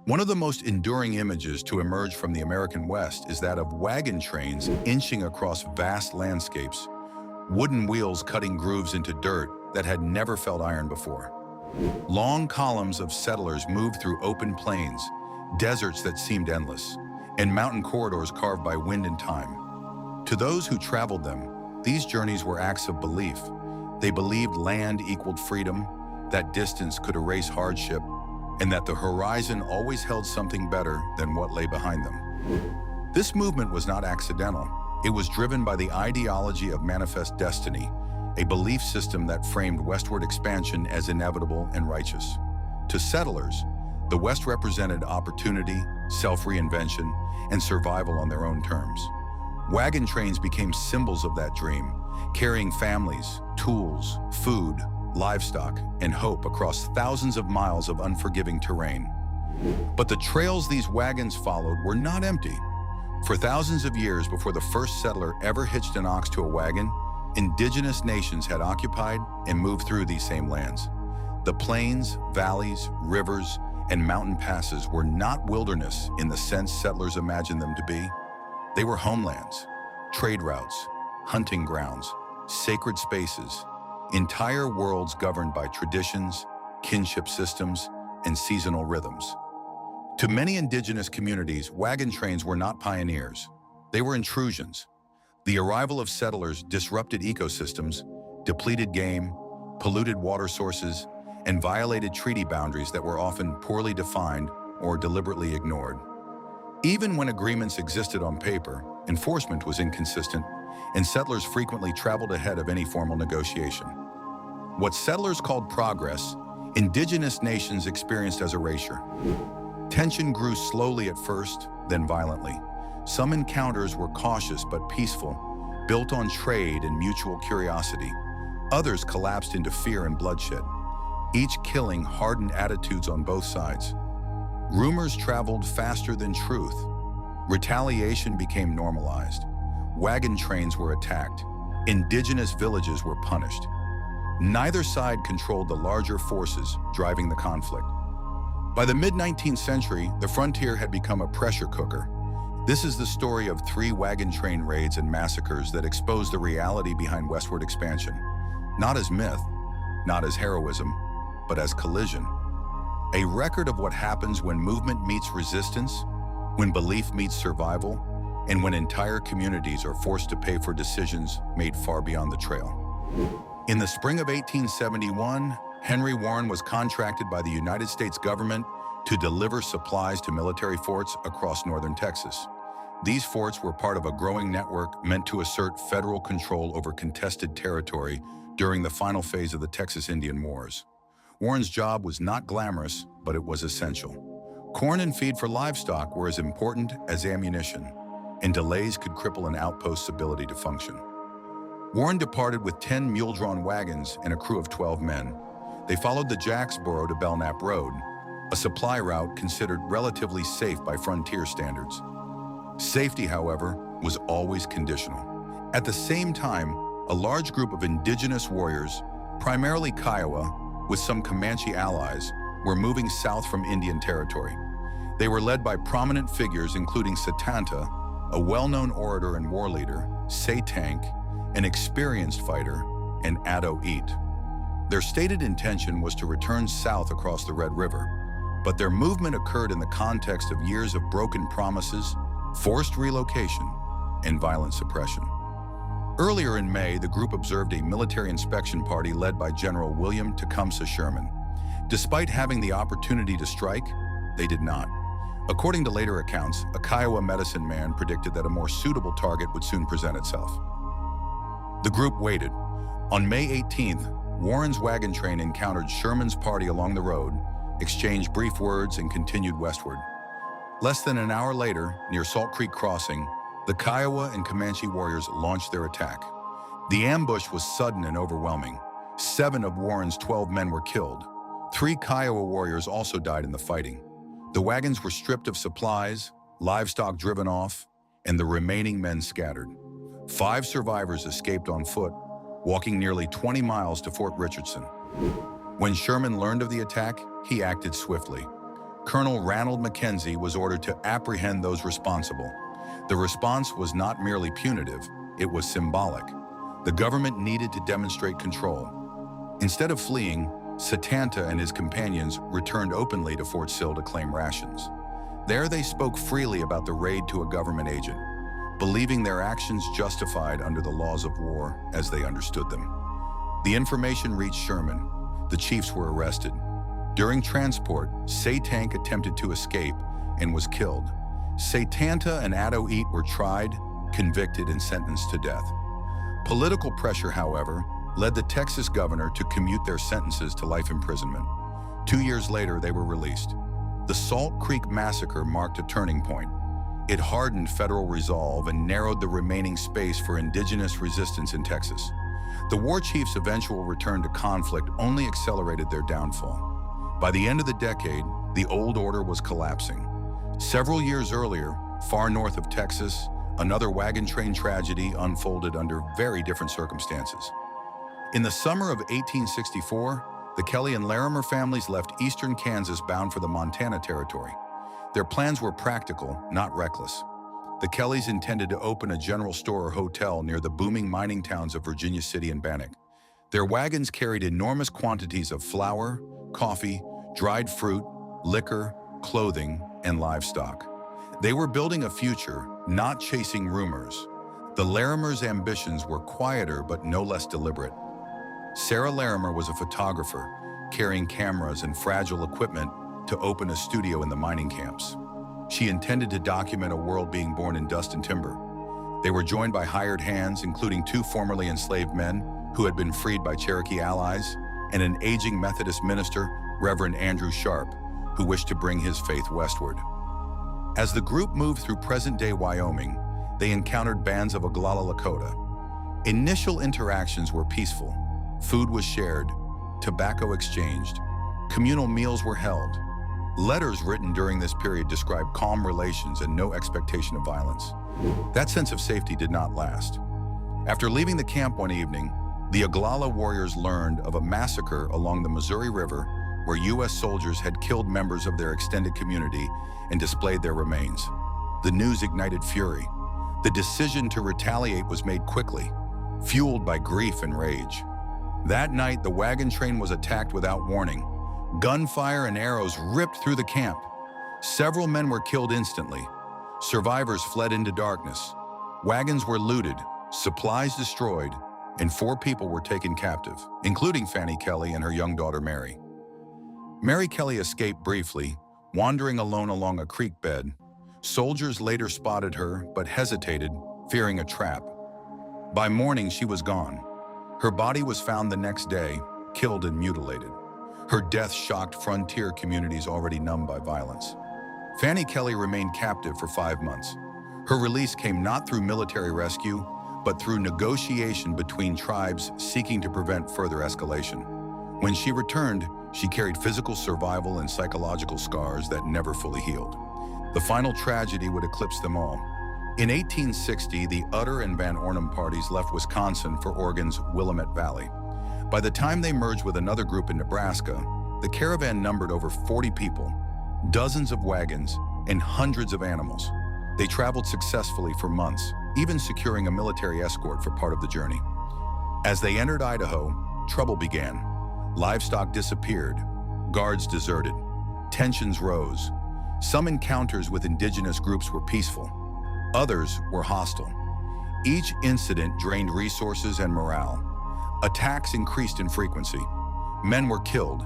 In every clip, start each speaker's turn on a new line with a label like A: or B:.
A: One of the most enduring images to emerge from the American West is that of wagon trains inching across vast landscapes, wooden wheels cutting grooves into dirt that had never felt iron before. Long columns of settlers moved through open plains, deserts that seemed endless, and mountain corridors carved by wind and time. To those who traveled them, these journeys were acts of belief. They believed land equaled freedom, that distance could erase hardship, and that the horizon always held something better than what lay behind them. This movement was not accidental. It was driven by the ideology of manifest destiny, a belief system that framed westward expansion as inevitable and righteous. To settlers, the West represented opportunity, self-reinvention, and survival on their own terms. Wagon trains became symbols of that dream, carrying families, tools, food, livestock, and hope across thousands of miles of unforgiving terrain. But the trails these wagons followed were not empty. For thousands of years before the first settler ever hitched an ox to a wagon, indigenous nations had occupied and moved through these same lands. The plains, valleys, rivers, and mountain passes were not wilderness in the sense settlers imagined them to be. They were homelands, trade routes, hunting grounds, sacred spaces, entire worlds governed by traditions, kinship systems, and seasonal rhythms. To many indigenous communities, wagon trains were not pioneers. They were intrusions. The arrival of settlers disrupted ecosystems, depleted game, polluted water sources, and violated treaty boundaries that were often poorly defined or deliberately ignored. Even when agreements existed on paper, enforcement was inconsistent, and settlers frequently traveled ahead of any formal negotiation. What settlers called progress, indigenous nations experienced as erasure. Tension grew slowly at first, then violently. Some encounters were cautious but peaceful, built on trade and mutual curiosity. Others collapsed into fear and bloodshed. Each killing hardened attitudes on both sides. Rumors traveled faster than truth. Retaliation became normalized. Wagon trains were attacked. Indigenous villages were punished. Neither side controlled the larger forces driving the conflict. By the mid-19th century, the frontier had become a pressure cooker. This is the story of 3 wagon train raids and massacres that exposed the reality behind westward expansion. Not as myth, not as heroism, but as collision. A record of what happens when movement meets resistance, when belief meets survival, and when entire communities are forced to pay for decisions made far beyond the trail. In the spring of 1871, Henry Warren was contracted by the United States government to deliver supplies to military forts across northern Texas. These forts were part of a growing network meant to assert federal control over contested territory during the final phase of the Texas Indian Wars. Warren's job was not glamorous, but it was essential. Corn and feed for livestock were as important as ammunition, and delays could cripple an outpost's ability to function. Warren departed with 10 mule-drawn wagons and a crew of 12 men. They followed the Jacksboro to Belknap Road, a supply route considered relatively safe by frontier standards. Safety, however, was always conditional. At the same time, a large group of indigenous warriors, primarily Kiowa, with some Comanche allies, were moving south from Indian Territory. They were led by prominent figures including Satanta, a well-known orator and war leader, Say-Tank, an experienced fighter, and Addo-Eat. Their stated intention was to return south across the Red River, but their movement occurred in the context of years of broken promises, forced relocation, and violent suppression. Earlier in May, the group observed a military inspection party led by General William Tecumseh Sherman. Despite having the opportunity to strike, they did not. According to later accounts, a Kiowa medicine man predicted that a more suitable target would soon present itself. The group waited. On May 18th, Warren's wagon train encountered Sherman's party along the road, exchanged brief words, and continued westward. Less than an hour later, near Salt Creek Crossing, the Kiowa and Comanche warriors launched their attack. The ambush was sudden and overwhelming. 7 of Warren's 12 men were killed. 3 Kiowa warriors also died in the fighting. The wagons were stripped of supplies, livestock driven off, and the remaining men scattered. 5 survivors escaped on foot, walking nearly 20 miles to Fort Richardson. When Sherman learned of the attack, he acted swiftly. Colonel Ranald Mackenzie was ordered to apprehend those responsible. The response was not merely punitive, it was symbolic. The government needed to demonstrate control. Instead of fleeing, Satanta and his companions returned openly to Fort Sill to claim rations. There they spoke freely about the raid to a government agent, believing their actions justified under the laws of war as they understood them. The information reached Sherman. The chiefs were arrested. During transport, Satank attempted to escape and was killed. Satanta and Addo Eat were tried, convicted, and sentenced to death. Political pressure, however, led the Texas governor to commute their sentences to life imprisonment. 2 years later, they were released. The Salt Creek Massacre marked a turning point. It hardened federal resolve and narrowed the remaining space for indigenous resistance in Texas. The war chiefs' eventual return to conflict only accelerated their downfall. By the end of the decade, the old order was collapsing. Several years earlier, far north of Texas, another wagon train tragedy unfolded under very different circumstances. In the summer of 1864, the Kelly and Larimer families left eastern Kansas bound for the Montana Territory. Their plans were practical, not reckless. The Kellys intended to open a general store or hotel near the booming mining towns of Virginia City and Bannock. Their wagons carried enormous quantities of flour, coffee, dried fruit, liquor, clothing, and livestock. They were building a future, not chasing rumors. The Larimers' ambitions were quieter but no less deliberate. Sarah Larimer was a photographer, carrying cameras and fragile equipment to open a studio in the mining camps. She intended to document a world being born in dust and timber. They were joined by hired hands, including 2 formerly enslaved men who had been freed by Cherokee allies, and an aging Methodist minister, Reverend Andrew Sharp, who wished to bring his faith westward. As the group moved through present-day Wyoming, they encountered bands of Oglala Lakota. Initial interactions were peaceful. Food was shared, tobacco exchanged, communal meals were held. Letters written during this period described calm relations and no expectation of violence. That sense of safety did not last. After leaving the camp one evening, the Oglala warriors learned of a massacre along the Missouri River where U.S. soldiers had killed members of their extended community and displayed their remains. The news ignited fury. The decision to retaliate was made quickly, fueled by grief and rage. That night, the wagon train was attacked without warning. Gunfire and arrows ripped through the camp. Several men were killed instantly. Survivors fled into darkness. Wagons were looted, supplies destroyed, and 4 people were taken captive, including Fanny Kelly and her young daughter Mary. Mary Kelly escaped briefly, wandering alone along a creek bed. Soldiers later spotted her, but hesitated, fearing a trap. By morning, she was gone. Her body was found the next day, killed and mutilated. Her death shocked frontier communities already numbed by violence. Fanny Kelly remained captive for 5 months. Her release came not through military rescue, but through negotiation between tribes seeking to prevent further escalation. When she returned, she carried physical survival and psychological scars that never fully healed. The final tragedy would eclipse them all. In 1860, the Utter and Van Ornum parties left Wisconsin for Oregon's Willamette Valley. By the time they merged with another group in Nebraska, the caravan numbered over 40 people, dozens of wagons, and hundreds of animals. They traveled successfully for months, even securing a military escort for part of the journey. As they entered Idaho, trouble began. Livestock disappeared, guards deserted, tensions rose. Some encounters with indigenous groups were peaceful. Others were hostile. Each incident drained resources and morale. Attacks increased in frequency. Men were killed,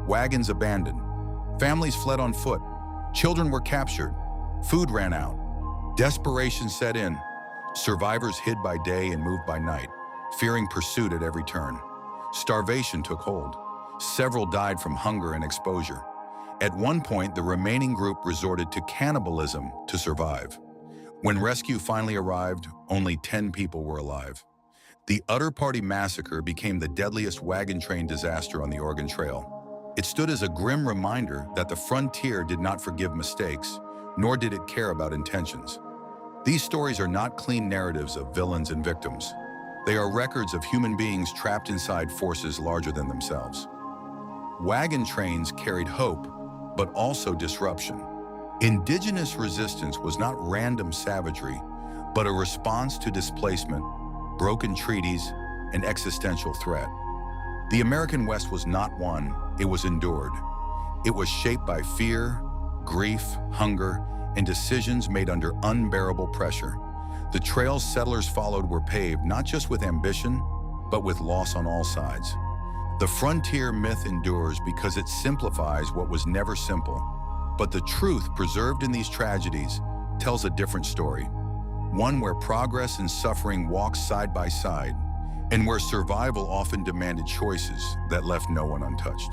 A: wagons abandoned, families fled on foot, children were captured, food ran out. Desperation set in. Survivors hid by day and moved by night, fearing pursuit at every turn. Starvation took hold. Several died from hunger and exposure. At one point, the remaining group resorted to cannibalism to survive. When rescue finally arrived, only 10 people were alive. The Utter Party Massacre became the deadliest wagon train disaster on the Oregon Trail. It stood as a grim reminder that the frontier did not forgive mistakes, nor did it care about intentions. These stories are not clean narratives of villains and victims. They are records of human beings trapped inside forces larger than themselves. Wagon trains carried hope, but also disruption. Indigenous resistance was not random savagery, but a response to displacement, broken treaties, and existential threat. The American West was not won, it was endured. It was shaped by fear, grief, hunger, and decisions made under unbearable pressure. The trails settlers followed were paved not just with ambition, but with loss on all sides. The frontier myth endures because it simplifies what was never simple. But the truth preserved in these tragedies tells a different story. One where progress and suffering walked side by side, and where survival often demanded choices that left no one untouched.